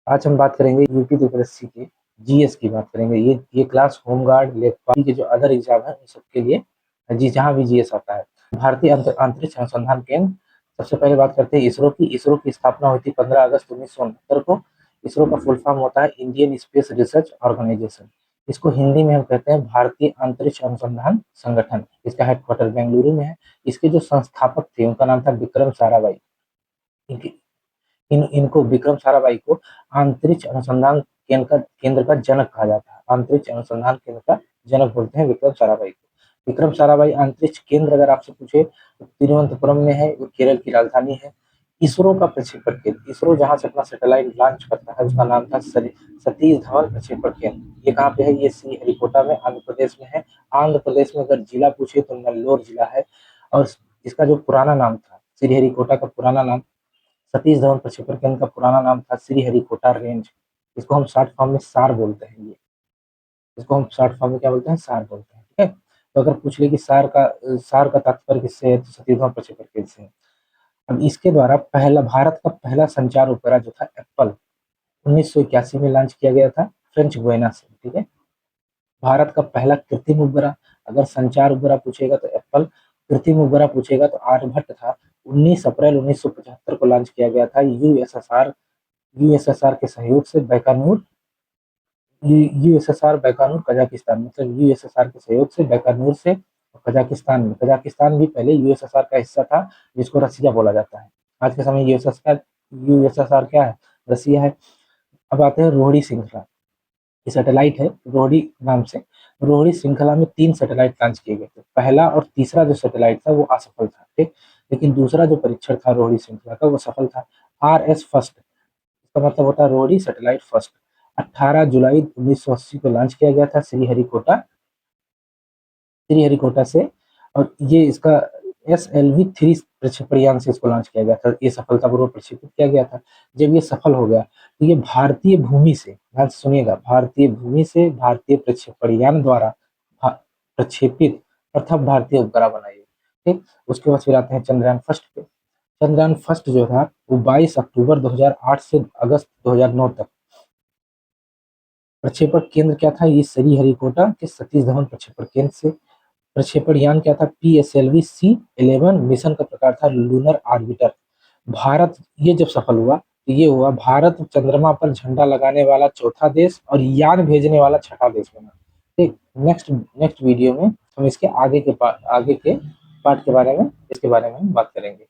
आज हम बात करेंगे यूपी यूपीएससी के जीएस की बात करेंगे। ये क्लास होमगार्ड लेखपाल के जो अदर एग्जाम है उन सबके लिए जी जहाँ भी जीएस आता है। भारतीय अंतरिक्ष अनुसंधान केंद्र, सबसे पहले बात करते हैं इसरो की। इसरो की स्थापना हुई थी 15 अगस्त 1969 को। इसरो का फुल फॉर्म होता है इंडियन स्पेस रिसर्च ऑर्गेनाइजेशन। इसको हिंदी में हम कहते हैं भारतीय अंतरिक्ष अनुसंधान संगठन। इसका हेडक्वार्टर बेंगलुरु में है। इसके जो संस्थापक थे उनका नाम था विक्रम साराभाई। इनको विक्रम साराभाई को अंतरिक्ष अनुसंधान केंद्र का जनक कहा जाता है। अंतरिक्ष अनुसंधान केंद्र का जनक बोलते हैं विक्रम साराभाई को। विक्रम साराभाई अंतरिक्ष केंद्र अगर आपसे पूछे तो तिरुवनंतपुरम में है, वो केरल की राजधानी है। इसरो का प्रक्षेपण केंद्र, इसरो जहां से अपना सैटेलाइट लॉन्च करता है उसका नाम था सतीश धवन प्रक्षेपण केंद्र। ये कहाँ पे है? ये श्रीहरिकोटा में आंध्र प्रदेश में है। आंध्र प्रदेश में अगर जिला पूछे तो नेल्लोर जिला है। और इसका जो पुराना नाम था, श्रीहरिकोटा का पुराना नाम, सतीश धवन प्रक्षेपण केंद्र का पुराना नाम था श्रीहरिकोटा रेंज। इसको हम शॉर्ट फॉर्म में सार बोलते हैं। ये इसको हम शॉर्ट फॉर्म में क्या बोलते हैं? सार बोलते हैं। ठीक है। तो अगर पूछ ले कि सार का तात्पर्य किससे है, तो सतीश धवन प्रक्षेपण केंद्र से है। अब इसके द्वारा भारत का पहला संचार उपग्रह जो था एप्पल, 1981 में लॉन्च किया गया था फ्रेंच गुयाना से। ठीक है। भारत का पहला कृत्रिम उपग्रह, अगर संचार उपग्रह पूछेगा तो एप्पल, कृत्रिम उपग्रह पूछेगा तो आर्यभट्ट था। 19 अप्रैल 1975 को लॉन्च किया गया था यूएसएसआर के सहयोग से बैकानूर कजाकिस्तान, मतलब यूएसएसआर के सहयोग से बैकानूर से कजाकिस्तान में। कजाकिस्तान भी पहले यूएसएसआर का हिस्सा था, जिसको रसिया बोला जाता है। आज के समय यूएसएसआर क्या है? रसिया है। अब आते हैं रोहिणी श्रृंखला। ये सैटेलाइट है रोहिणी नाम से। रोहिणी श्रृंखला में 3 सैटेलाइट लॉन्च किए गए थे। पहला और तीसरा जो सैटेलाइट था वो असफल था। ठीक, लेकिन दूसरा जो परीक्षण था रोहिणी श्रृंखला का वो सफल था। RS फर्स्ट, इसका मतलब होता है रोहिणी सैटेलाइट फर्स्ट। 18 जुलाई 1980 को लॉन्च किया गया था श्रीहरिकोटा से। और ये इसका SLV-3 प्रक्षेपण यान से इसको लॉन्च किया गया था। ये सफलतापूर्वक प्रक्षेपित किया गया था। जब ये सफल हो गया तो ये भारतीय भूमि से, ध्यान से सुनिएगा, भारतीय भूमि से भारतीय प्रक्षेपण यान द्वारा प्रक्षेपित प्रथम भारतीय उपग्रह बना ये। ठीक, उसके बाद फिर आते हैं चंद्रयान फर्स्ट पे। चंद्रयान फर्स्ट जो था वो 22 अक्टूबर 2008 से अगस्त 2009 तक। प्रक्षेपण केंद्र क्या था? ये श्रीहरिकोटा के सतीश धवन प्रक्षेपण केंद्र से। प्रक्षेपण यान क्या था? PSLV-C11। मिशन का प्रकार था लूनर ऑर्बिटर। भारत, ये जब सफल हुआ तो ये हुआ भारत चंद्रमा पर झंडा लगाने वाला चौथा देश और यान भेजने वाला छठा देश बना। ठीक, नेक्स्ट नेक्स्ट वीडियो में हम इसके आगे के पार्ट के बारे में बात करेंगे।